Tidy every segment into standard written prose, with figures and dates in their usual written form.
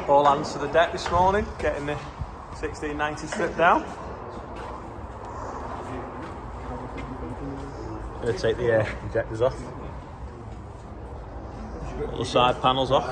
All hands to the deck this morning, getting the 1690 stripped down. Going to take the injectors off. All the side panels off.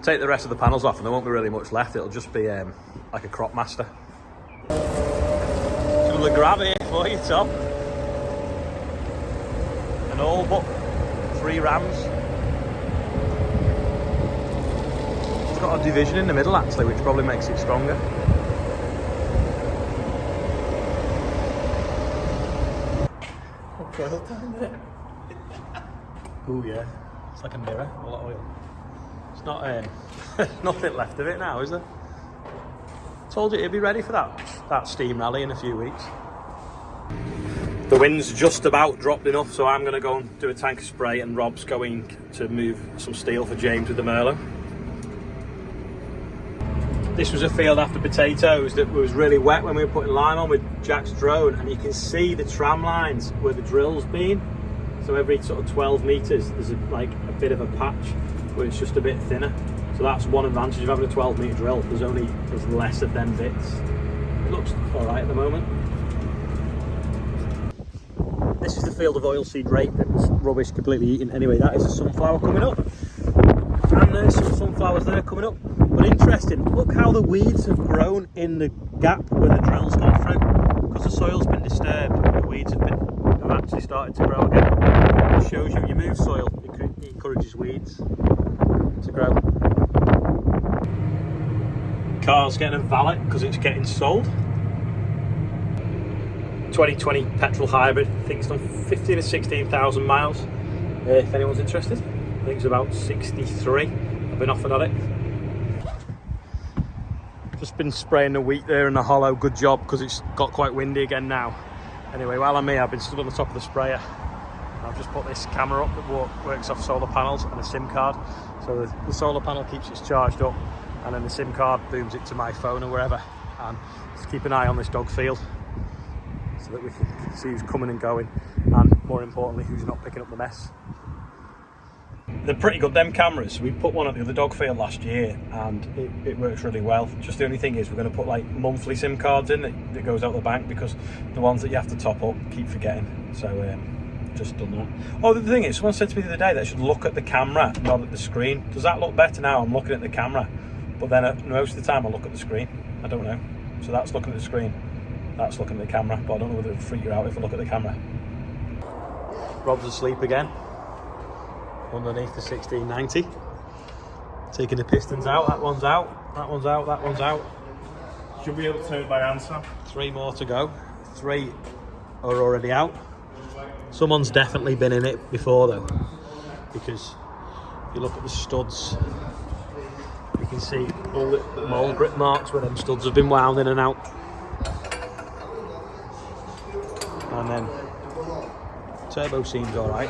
Take the rest of the panels off and there won't be really much left. It'll just be like a crop master. Some of the grab here for you, Tom. And all but 3 rams. It's got a division in the middle actually, which probably makes it stronger. Oh yeah, it's like a mirror, all that oil. It's not nothing left of it now, is there? Told you it'd be ready for that steam rally in a few weeks. The wind's just about dropped enough, so I'm going to go and do a tank of spray, and Rob's going to move some steel for James with the Merlot. This was a field after potatoes that was really wet when we were putting lime on with Jack's drone, and you can see the tram lines where the drill's been. So every sort of 12 metres there's like a bit of a patch where it's just a bit thinner. So that's one advantage of having a 12-metre drill. There's less of them bits. It looks alright at the moment. This is the field of oilseed rape that was rubbish, completely eaten. Anyway, that is a sunflower coming up. And there's some sunflowers there coming up. But interesting, look how the weeds have grown in the gap where the drill's gone through. Because the soil's been disturbed, the weeds have actually started to grow again. It shows you move soil, it encourages weeds to grow. Car's getting a valet because it's getting sold. 2020 petrol hybrid. I think it's done 15 to 16,000 miles. If anyone's interested, I think it's about 63. I've been offered on it. Just been spraying the wheat there in the hollow. Good job, because it's got quite windy again now. Anyway, while I'm here, I've been stood on the top of the sprayer. I've just put this camera up that works off solar panels and a SIM card. So the solar panel keeps it charged up, and then the SIM card booms it to my phone or wherever. And just keep an eye on this dog field so that we can see who's coming and going, and more importantly, who's not picking up the mess. They're pretty good, them cameras. We put one at the other dog field last year and it works really well. Just the only thing is we're going to put like monthly SIM cards in that goes out the bank, because the ones that you have to top up keep forgetting. So just done that. Oh, the thing is, someone said to me the other day that I should look at the camera, not at the screen. Does that look better now? I'm looking at the camera, but then most of the time I look at the screen. I don't know. So that's looking at the screen. That's looking at the camera, but I don't know whether it'll freak you out if I look at the camera. Rob's asleep again underneath the 1690. Taking the pistons out. That one's out. That one's out. That one's out. Should be able to turn it by answer. 3 more to go. 3 are already out. Someone's definitely been in it before though, because if you look at the studs, you can see all the mole grip marks where them studs have been wound in and out. And then turbo seems alright.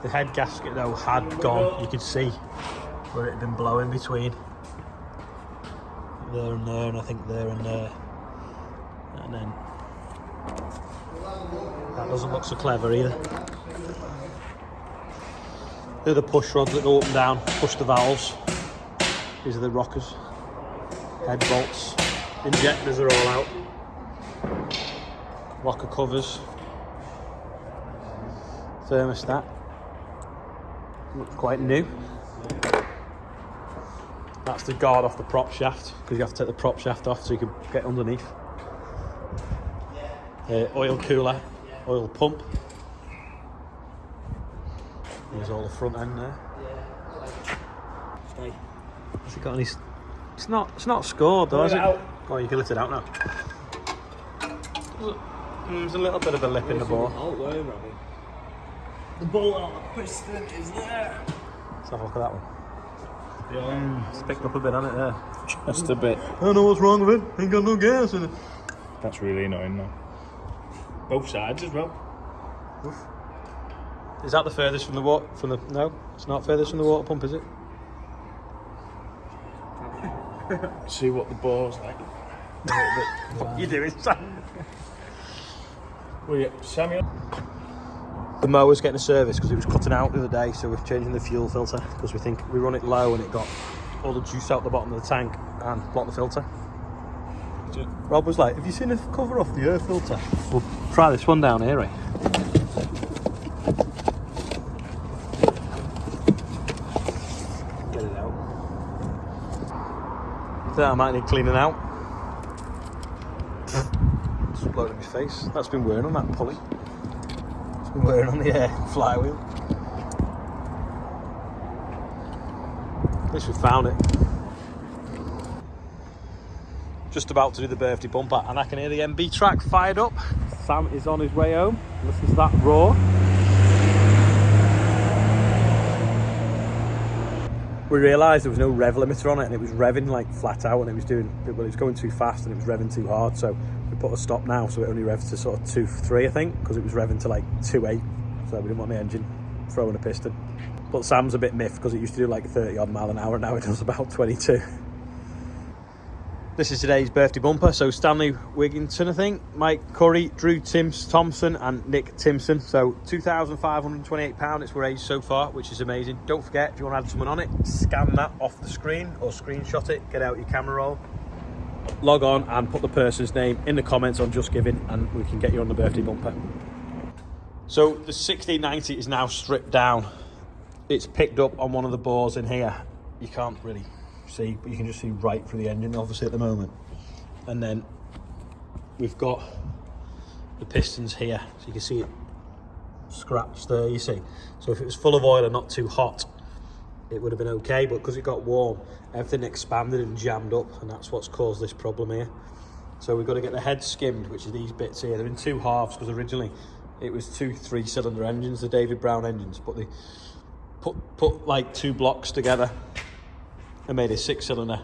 The head gasket though had gone. You could see where it had been blowing between there and there, and I think there and there. And then that doesn't look so clever either. They're the push rods that go up and down, push the valves. These are the rockers. Head bolts. Injectors are all out. Rocker covers. Thermostat. Looks quite new. That's the guard off the prop shaft, because you have to take the prop shaft off so you can get underneath. Oil cooler, oil pump. There's all the front end there. Has it got any? It's not scored though, is it? Oh, you can lift it out now. There's a little bit of a lip in the bore. The bolt on the piston is there. Let's have a look at that one. Yeah, it's picked up a bit on it there. Just a bit. I don't know what's wrong with it. Ain't got no gas in it. That's really annoying though. Both sides as well. Oof. Is that the furthest from the water? No, it's not furthest from the water pump, is it? See what the bore's like. What are you doing, Sam? Will you, Samuel? The mower's getting a service because it was cutting out the other day, so we're changing the fuel filter because we think we run it low and it got all the juice out the bottom of the tank and blocked the filter. Rob was like, have you seen the cover off the air filter? We'll try this one down here, eh? Get it out. I think I might need cleaning out. Just blowed in my face. That's been wearing on that pulley. It's been wearing on the flywheel. At least we found it. Just about to do the birthday bumper, and I can hear the MB track fired up. Sam is on his way home. Listen to that roar. We realised there was no rev limiter on it, and it was revving like flat out, and it was going too fast, and it was revving too hard. So we put a stop now, so it only revved to sort of 2.3, I think, because it was revving to like 2.8. So we didn't want the engine throwing a piston. But Sam's a bit miffed because it used to do like 30 odd mile an hour, and now it does about 22. This is today's birthday bumper. So Stanley Wigginton, I think, Mike Curry, Drew Thompson and Nick Timson. So £2,528 it's raised so far, which is amazing. Don't forget, if you want to add someone on it, scan that off the screen or screenshot it, get out your camera roll, log on and put the person's name in the comments on Just Giving, and we can get you on the birthday bumper. So the 1690 is now stripped down. It's picked up on one of the bores in here. You can't really see, but you can just see right through the engine obviously at the moment. And then we've got the pistons here, so you can see it scratched there, you see. So if it was full of oil and not too hot, it would have been okay, but because it got warm, everything expanded and jammed up, and that's what's caused this problem here. So we've got to get the head skimmed, which is these bits here. They're in two halves because originally it was two 3-cylinder engines, the David Brown engines, but they put like two blocks together and made a 6-cylinder,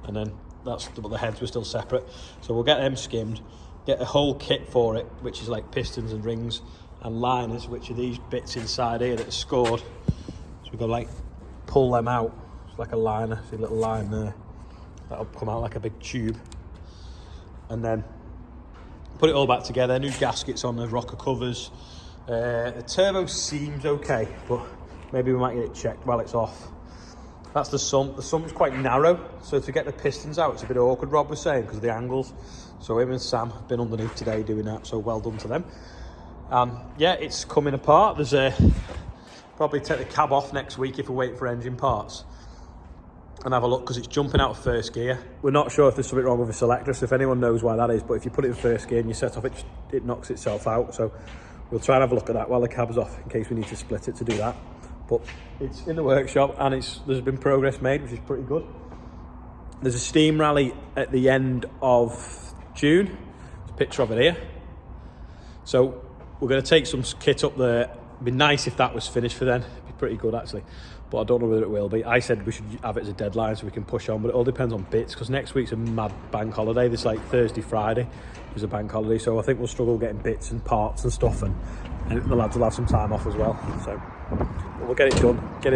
and then but the heads were still separate. So we'll get them skimmed, get a whole kit for it, which is like pistons and rings and liners, which are these bits inside here that are scored. So we've got to like pull them out. It's like a liner, see a little line there. That'll come out like a big tube. And then put it all back together, new gaskets on the rocker covers. The turbo seems okay, but maybe we might get it checked while it's off. That's the sump. The sump's quite narrow, so to get the pistons out, it's a bit awkward, Rob was saying, because of the angles. So him and Sam have been underneath today doing that, so well done to them. Yeah, it's coming apart. There's probably take the cab off next week if we're waiting for engine parts and have a look, because it's jumping out of first gear. We're not sure if there's something wrong with the selector, so if anyone knows why that is, but if you put it in first gear and you set off, it knocks itself out. So we'll try and have a look at that while the cab's off, in case we need to split it to do that. But it's in the workshop, and there's been progress made, which is pretty good. There's a steam rally at the end of June. There's a picture of it here. So we're going to take some kit up there. It'd be nice if that was finished for then. It'd be pretty good actually, but I don't know whether it will be. I said we should have it as a deadline so we can push on, but it all depends on bits, because next week's a mad bank holiday. This like Thursday, Friday is a bank holiday, so I think we'll struggle getting bits and parts and stuff, and the lads will have some time off as well. So we'll get it done, get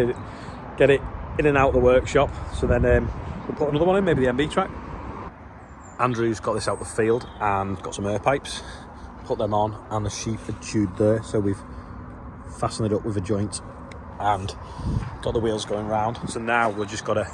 it in and out the workshop. So then we'll put another one in, maybe the MB track. Andrew's got this out the field and got some air pipes, put them on, and the sheath are chewed there, so we've fastened it up with a joint and got the wheels going round. So now we're just gotta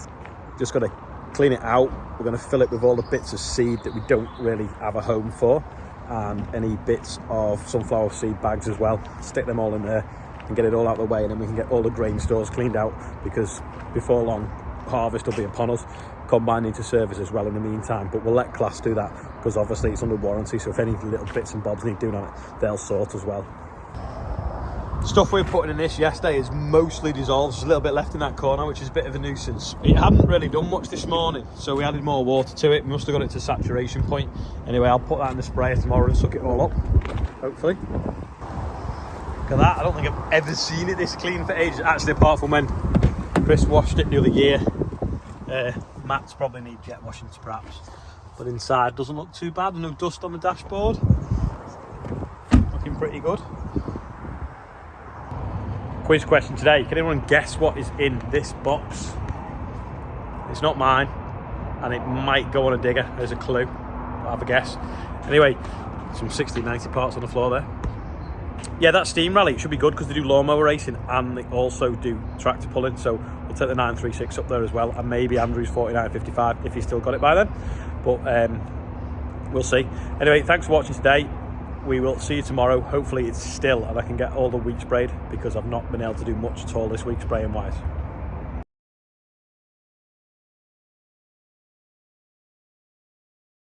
clean it out. We're going to fill it with all the bits of seed that we don't really have a home for, and any bits of sunflower seed bags as well. Stick them all in there and get it all out of the way, and then we can get all the grain stores cleaned out, because before long harvest will be upon us. Combine needs to service as well in the meantime, but we'll let Class do that, because obviously it's under warranty, so if any little bits and bobs need doing on it, they'll sort as well. Stuff we were putting in this yesterday is mostly dissolved. There's a little bit left in that corner, which is a bit of a nuisance. It hadn't really done much this morning, so we added more water to it. We must have got it to saturation point. Anyway, I'll put that in the sprayer tomorrow and suck it all up, hopefully. Look at that. I don't think I've ever seen it this clean for ages, actually, apart from when Chris washed it the other year. Mats probably need jet washings perhaps, but inside doesn't look too bad. No dust on the dashboard, looking pretty good. Quiz question today: can anyone guess what is in this box? It's not mine, and it might go on a digger. There's a clue. I'll have a guess. Anyway, some 1690 parts on the floor there. yeah, that steam rally should be good because they do lawnmower racing and they also do tractor pulling. So we'll take the 936 up there as well, and maybe Andrew's 4955 if he's still got it by then. But we'll see. Anyway, thanks for watching today. We will see you tomorrow. Hopefully it's still and I can get all the wheat sprayed because I've not been able to do much at all this week spraying wise.